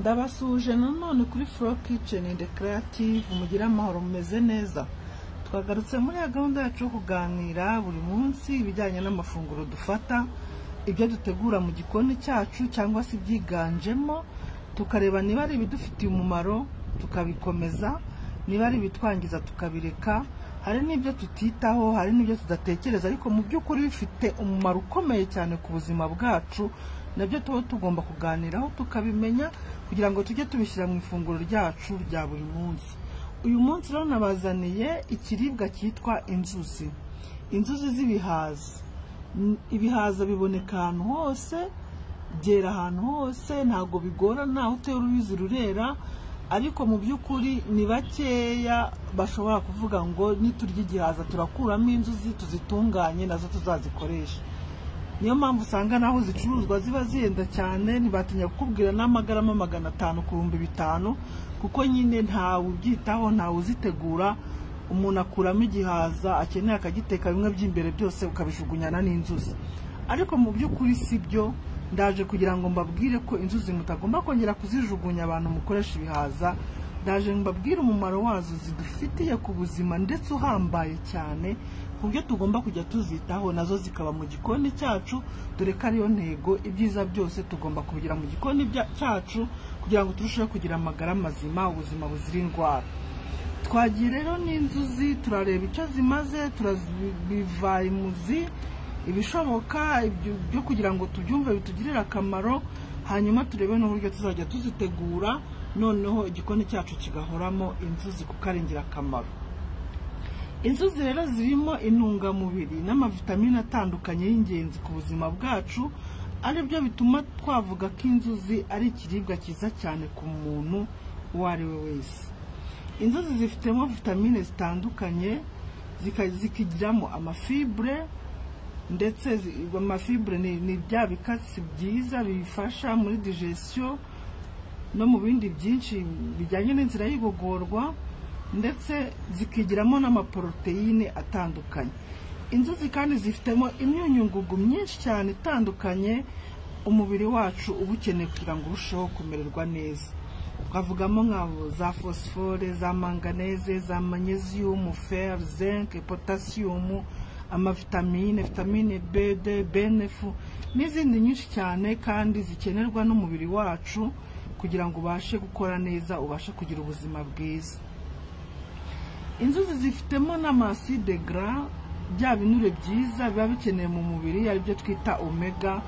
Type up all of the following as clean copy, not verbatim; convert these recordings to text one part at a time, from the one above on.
Ndabasuje nanone kuri Flow Kitchen and Creative mugira amahoro mumeze neza. Twagarutse muri ya gahunda yacu yo kuganira buri munsi ibijyanye n'amafunguro dufata, ibyo dutegura mu gikoni cyacu cyangwa se byiganjemo, tukareba niba ari ibidufitiye umumaro tukabikomeza, niba ari ibitwangiza tukabireka, hari n'ibyo tutitaho, hari n'ibyo tudatekereza ariko mu by'ukuri bifite umumaro ukomeye cyane ku buzima bwacu, nabyo tuba tugomba kuganiraho tukabimenya kugira ngo tujye tubishyira mu ifunguro ryacu rya buri munsi. Uyu munsi rero nabazaniye ikiribwa cyitwa inzuzi. Inzuzi z'ibihaza. Ibihaza biboneka ahantu hose, byera ahantu hose, ntago bigorana, aho utera uruzi rurera, ariko mu by'ukuri ni bakeya bashobora kuvuga ngo niturya igihaza turakuramo inzuzi tuzitunganye nazo tuzazikoresha. Niyo mpamvu usanga naho zicuruzwa ziba zihenda cyane, ntibatinya kukubwira n'amagarama 500 ku 500 kuko nyine ntawe ubyitaho, ntawe uzitegura. Umuntu akuramo igihaza akeneye akagiteka bimwe by'imbere byose ukabijugunyana n'inzuzi, ariko mu by'ukuri sibyo. Ndaje kugira ngo mbabwire ko inzuzi mutagomba kongera kuzijugunya abantu mukoresha ibihaza. Ndaje mbabwire umumaro wazo zidufitiye ku buzima ndetse uhambaye cyane, kubyo tugomba kujya tuzitaho nazo zikaba mu gikoni cyacu, dore ko ariyo ntego. Ibyiza byose tugomba kubigira mu gikoni cyacu kugira ngo turusheho kugira amagara mazima, ubuzima buzira indwara. Twagiye rero n'inzuzi turareba icyo zimaze, turabiva imuzi, ibishoboka byo kugira ngo tubyumve bitugirira akamaro, hanyuma turebe n'uburyo tuzajya tuzitegura, noneho igikoni cyacu kigahoramo inzuzi kuko ari ingirakamaro. Inzuzi rero zirimo intungamubiri n'amavitamine atandukanye y'ingenzi ku buzima bwacu, ari byo bituma twavuga ko inzuzi ari ikiribwa cyiza cyane ku muntu uwo ari we wese. Inzuzi zifitemo vitamine zitandukanye, zikigiramo amafibre, ndetse amafibre ni bya bikatsi byiza bifasha muri digestion no mu bindi byinshi bijyanye n'inzira y'igogorwa, ndetse zikigiramo n'amaproteine atandukanye. Inzuzi kandi zifitemo imyunyungugu myinshi cyane itandukanye umubiri wacu uba ukeneye kugira ngo urusheho kumererwa neza. Twavugamo nka za phosphore, za manganese, za magnesium, fer, zinc, potassium, amavitamine, vitamine B2, B9 n'izindi nyinshi cyane kandi zikenerwa n'umubiri wacu kugira ngo ubashe gukora neza, ubashe kugira ubuzima bwiza. Inzuzi zifitemo n'amaside gras, bya binure byiza biba bikeneye mu mubiri, ari byo twita omega.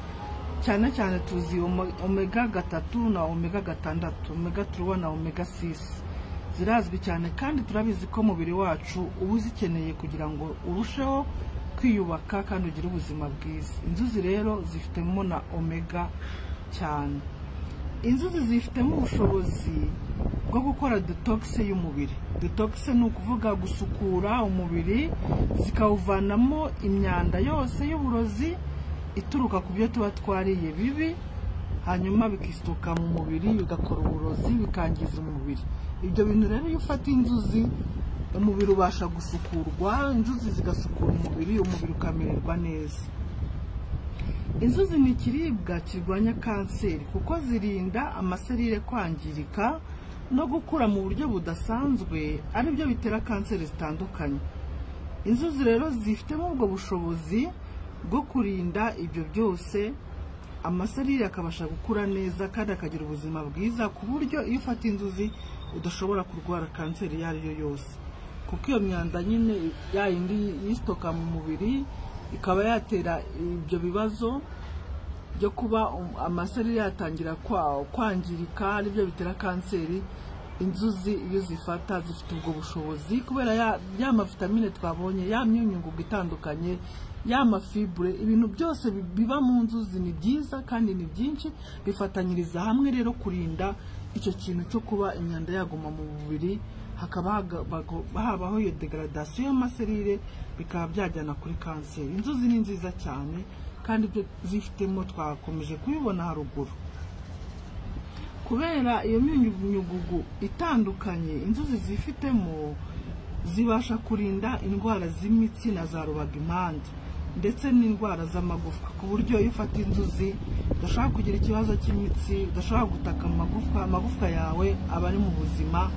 Cyane cyane tuzi omega 3 na omega 6, omega 3 na omega 6 zirazwi cyane kandi turabizi ko umubiri wacu uba uzikeneye kugira ngo urusheho kwiyubaka kandi ugire ubuzima bwiza. Inzuzi rero zifitemo na omega cyane. Inzuzi zifitemo ubushobozi bwo gukora detox y'umubiri. Detox ni ukuvuga gusukura umubiri, zikawuvanamo imyanda yose y'uburozi ituruka ku byo tuba twariye bibi, hanyuma bikistuka mu mubiri bigakora uburozi bikangiza umubiri. Ibyo bintu rero iyo ufata inzuzi, umubiri ubasha gusukurwa, inzuzi zigasukura umubiri ukamererwa neza. Inzuzi ni ikiribwa kirwanya kanseri kuko zirinda amaserire kwangirika no gukura mu buryo budasanzwe, ari byo bitera kanseri zitandukanye. Inzuzi rero zifitemo ubwo bushobozi bwo kurinda ibyo byose, amaserire akabasha gukura neza kandi akagira ubuzima bwiza, ku buryo iyo ufata inzuzi udashobora kurwara kanseri iyo ari yo yose, kuko iyo myanda nyine yayindi yistoka mu mubiri ikaba yatera ibyo bibazo byo kuba amaserire yatangira kwangirika, ari byo bitera kanseri. Inzuzi iyo zifata zifite ubwo bushobozi kubera ya mavitamine twabonye, ya myunyungugu itandukanye, ya mafibre, ibintu byose biba mu nzuzi ni byiza kandi ni byinshi, bifatanyiriza hamwe rero kurinda icyo kintu cyo kuba imyanda yaguma mu mubiri, habaho iyo degradation y'amaserire, bikaba byajyana kuri kanseri. Inzuzi ni nziza cyane kandi ibyo zifitemo twakomeje kubibona haruguru. Kubera iyo myunyungugu itandukanye inzuzi zifitemo, zibasha kurinda indwara z'imitsi na za rubagimpande ndetse n'indwara z'amagufwa, ku buryo iyo ufata inzuzi udashobora kugira ikibazo cy'imitsi, udashobora gutaka amagufwa yawe aba ari mu buzima,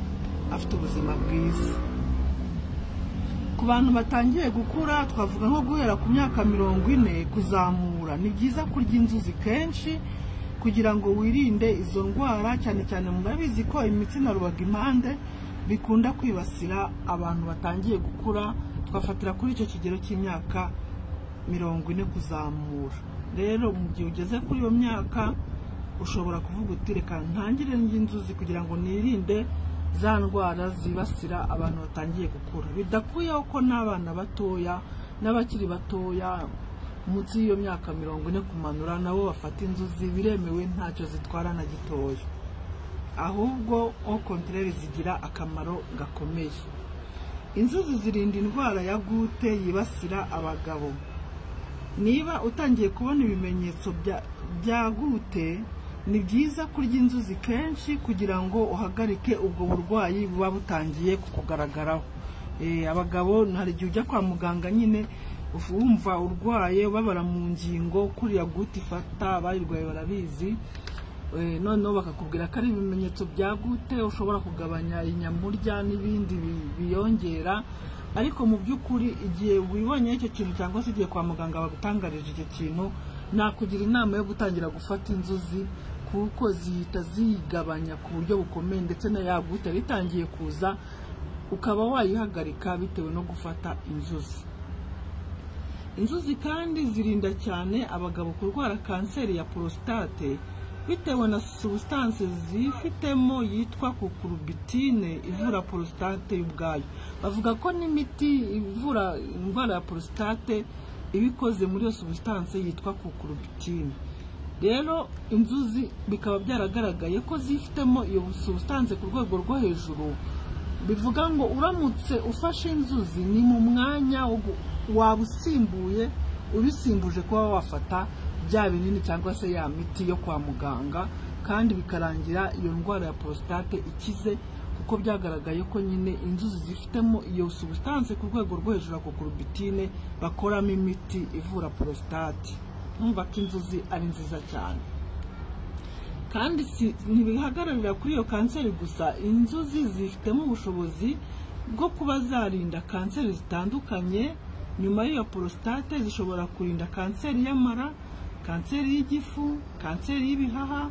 afite ubuzima bwiza. Ku bantu batangiye gukura, twavuga nko guhera ku myaka 40 kuzamura, ni byiza kurya inzuzi kenshi kugira ngo wirinde izo ndwara, cyane cyane murabizi ko imitsi na rubagimpande bikunda kwibasira abantu batangiye gukura, twafatira kuri icyo kigero cy'imyaka 40 kuzamura. Rero mu gihe ugeze kuri iyo myaka ushobora kuvuga uti reka ntangire inzuzi kugira ngo nirinde za ndwara zibasira abantu batangiye gukura. Bidakuyeho ko n'abana batoya n'abakiri batoya munsi y'iyo myaka 40 kumanura nabo bafata inzuzi, biremewe, ntacyo zitwara na gitoya, ahubwo au contraire zigira akamaro gakomeye. Inzuzi zirinda indwara ya gute yibasira abagabo. Niba utangiye kubona ibimenyetso bya gute, ni byiza kurya inzuzi kenshi kugira ngo uhagarike ubwo burwayi buba butangiye kukugaragaraho. Abagabo hari igihe ujya kwa muganga nyine wumva urwaye, ubabara mu ngingo, kuriya gute ifata, abayirwaye barabizi, noneho bakakubwira ko ari ibimenyetso bya gute, ushobora kugabanya inyamurya n'ibindi biyongera. Ariko mu by'ukuri igihe wibonye icyo kintu cyangwa se igihe kwa muganga bagutangarije icyo kintu, nakugira inama yo gutangira gufata inzuzi, kuko zihita zigabanya ku buryo bukomeye, ndetse na yagute ritangiye kuza ukaba wayihagarika bitewe no gufata inzuzi. Inzuzi kandi zirinda cyane abagabo kurwara kanseri ya prostate bitewe na substance zifitemo yitwa cucurbitine ivura prostate ubwayo. Bavuga ko n'imiti ivura indwara ya prostate ibikoze muri iyo substance yitwa cucurbitine. Rero inzuzi bikaba byaragaragaye ko zifitemo iyo substance ku rwego rwo hejuru. Bivuga ngo uramutse ufashe inzuzi ni mu mwanya wabusimbuye ubisimbuje kuba wafata bya binini cyangwa se ya miti yo kwa muganga, kandi bikarangira iyo ndwara ya prostate ikize, kuko byagaragaye ko nyine inzuzi zifitemo iyo substance ku rwego rwo hejuru ya cucurbitine bakoramo imiti ivura prostate. Numva ko inzuzi ari nziza cyane. Kandi ntibihagararira kuri iyo kanseri gusa, inzuzi zifitemo ubushobozi bwo kuba zarinda kanseri zitandukanye. Nyuma y'iyo prostate zishobora kurinda kanseri y'amara, kanseri y'igifu, kanseri y'ibihaha,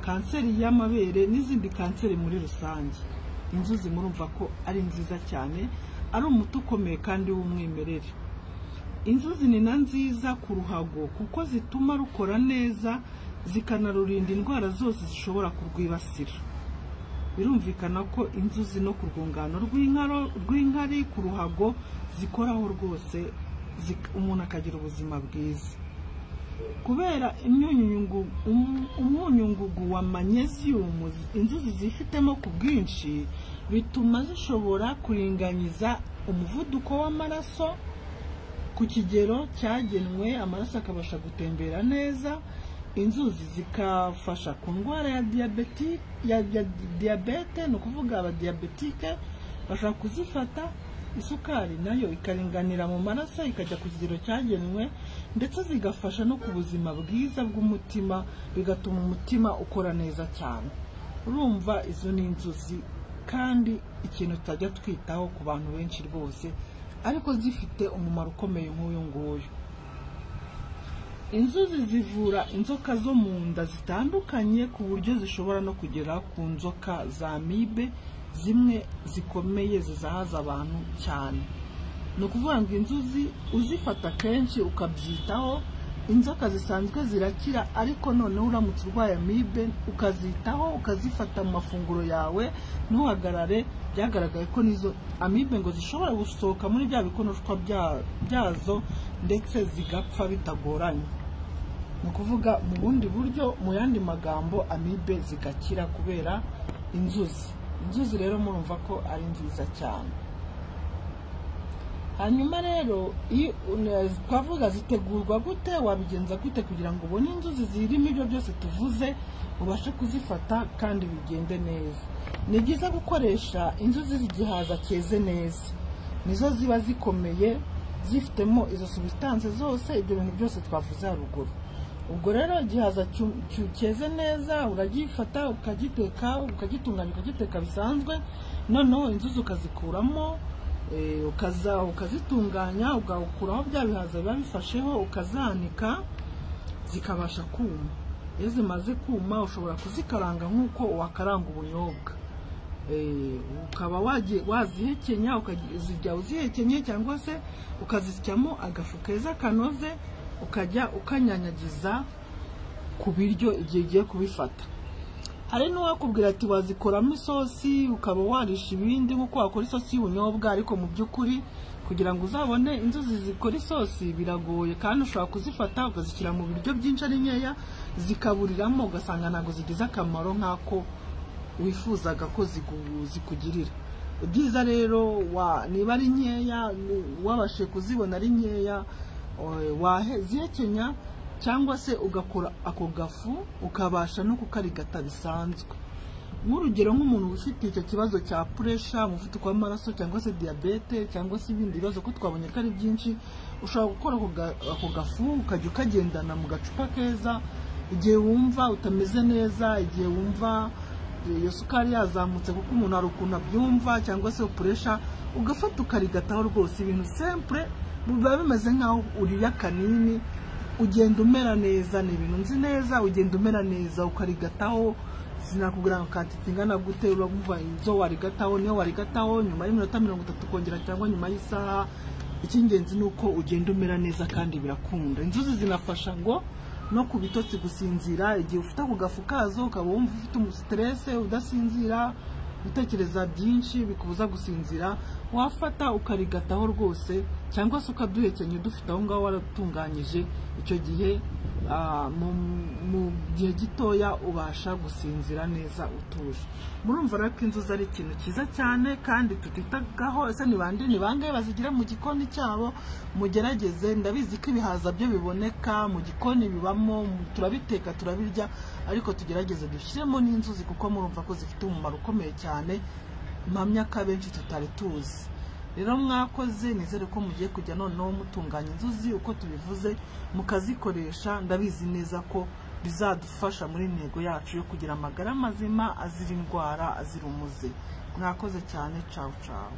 kanseri y'amabere n'izindi kanseri muri rusange. Inzuzi murumva ko ari nziza cyane, ari umuti ukomeye kandi w'umwimerere. Inzuzi ni na nziza ku ruhago kuko zituma rukora neza, zikanarurinda indwara zose zishobora kurwibasira. Birumvikana ko inzuzi no ku rwungano rw'inkari, ku ruhago zikoraho rwose, umuntu akagira ubuzima bwiza. Kubera umunyungugu wa magnesium inzuzi zifitemo ku bwinshi, bituma zishobora kuringaniza umuvuduko w'amaraso ku kigero cyagenwe, amaraso akabasha gutembera neza. Inzuzi zikafasha ku ndwara ya diabete, no kuvuga aba diabetike bashaka kuzifata, isukari nayo ikaringanira mu maraso ikajya ku kigero cyagenwe, ndetse zigafasha no ku buzima bwiza bw'umutima, bigatuma umutima ukora neza cyane. Urumva izo ni inzuzi, kandi ikintu tutajya twitaho ku bantu benshi rwose, ariko zifite umumaro ukomeye nk'uyu nguyu. Inzuzi zivura inzoka zo mu nda zitandukanye ku buryo zishobora no kugera ku nzoka za amibe, zimwe zikomeye zizahaza abantu cyane. Ni ukuvuga ngo inzuzi uzifata kenshi ukabyitaho, inzoka zisanzwe zirakira, ariko noneho uramutse urwaye amibe ukazitaho, ukazifata mu mafunguro yawe, ntuhagarare. Byagaragaye ko nizo amibe ngo zishobora gusohoka muri bya bikonoshwa byazo ndetse zigapfa bitagoranye. Ni ukuvuga mu bundi buryo, mu yandi magambo, amibe zigakira kubera inzuzi. Inzuzi rero murumva ko ari nziza cyane. Hanyuma rero twavuga zitegurwa gute, wabigenza gute kugira ngo ubone inzuzi zirimo ibyo byose tuvuze, ubashe kuzifata kandi bigende neza. Ni byiza gukoresha inzuzi z'igihaza cyeze neza, nizo ziba zikomeye, zifitemo izo substance zose, ibyo bintu byose twavuze haruguru. ubwo rero igihaza cyeze neza uragifata ukagiteka ukagitunganya ukagiteka bisanzwe noneho inzuzi ukazikuramo ukazitunganya ugakuraho bya bihaza biba bifasheho ukazanika zikabasha kuma. Iyo zimaze kuma ushobora kuzikaranga nk'uko wakaranga ubunyobwa, ukaba wazihekenya ukazijya uzihekenye cyangwa se ukazisyamo agafu keza kanoze ukajya ukanyanyagiza ku biryo igihe ugiye kubifata. Hari n'uwakubwira ati wazikoramo isosi ukaba warisha ibindi nk'uko wakora isosi y'ubunyobwa, ariko mu by'ukuri kugira ngo uzabone inzuzi zikora isosi biragoye, kandi ushobora kuzifata ukazishyira mu biryo byinshi ari nkeya zikaburiramo ugasanga ntabwo zigize akamaro nk'ako wifuzaga ko zikugirira. Ibyiza rero niba ari nkeya wabashe kuzibona ari nkeya wazihekenya cyangwa se ugakora ako gafu ukabasha no kukarigata bisanzwe. Nk'urugero nk'umuntu ufite icyo kibazo cya pressure, umuvuduko w'amaraso cyangwa se diabete cyangwa se ibindi bibazo ko twabonye ko ari byinshi, ushobora gukora ako gafu ukajya ukagendana mu gacupa keza igihe wumva utameze neza, igihe wumva iyo sukari yazamutse kuko umuntu ari ukuntu abyumva cyangwa se pressure, ugafata ukarigataho rwose. Ibintu simple biba bimeze nkaho uriya kanini, ugenda umera neza, ni ibintu nzi neza, ugenda umera neza ukarigataho. Sinakubwira ngo kantite ingana gute, urumva inzo warigataho niyo warigataho nyuma y'iminota 30 kongera cyangwa nyuma y'isaha. Icy'ingenzi nuko ugenda umera neza kandi birakunda. Inzuzi zinafasha ngo no ku bitotsi gusinzira, igihe ufite ku gafu kazo ukaba wumva ufite stress udasinzira utekereza byinshi bikubuza gusinzira, wafata ukarigataho rwose cyangwa se ukaduhekenya dufite aho ngaho waratunganyije. Icyo gihe mu gihe gitoya ubasha gusinzira neza utuje. Murumva rero ko inzuzi ari ikintu cyiza cyane kandi tutitagaho. Ese ni bangahe bazigira mu gikoni cyabo? Mugerageze. Ndabizi ko ibihaza byo biboneka mu gikoni, bibamo, turabiteka turabirya, ariko tugerageze dushyiremo n'inzuzi kuko murumva ko zifite umumaro ukomeye cyane, mpamya ko abenshi tutari tuzi. Rero mwakoze, nizere ko mugiye kujya noneho mutunganya inzuzi uko tubivuze mukazikoresha. Ndabizi neza ko bizadufasha muri intego yacu yo kugira amagara mazima azira indwara azira umuze. Mwakoze cyane. Ciao ciao.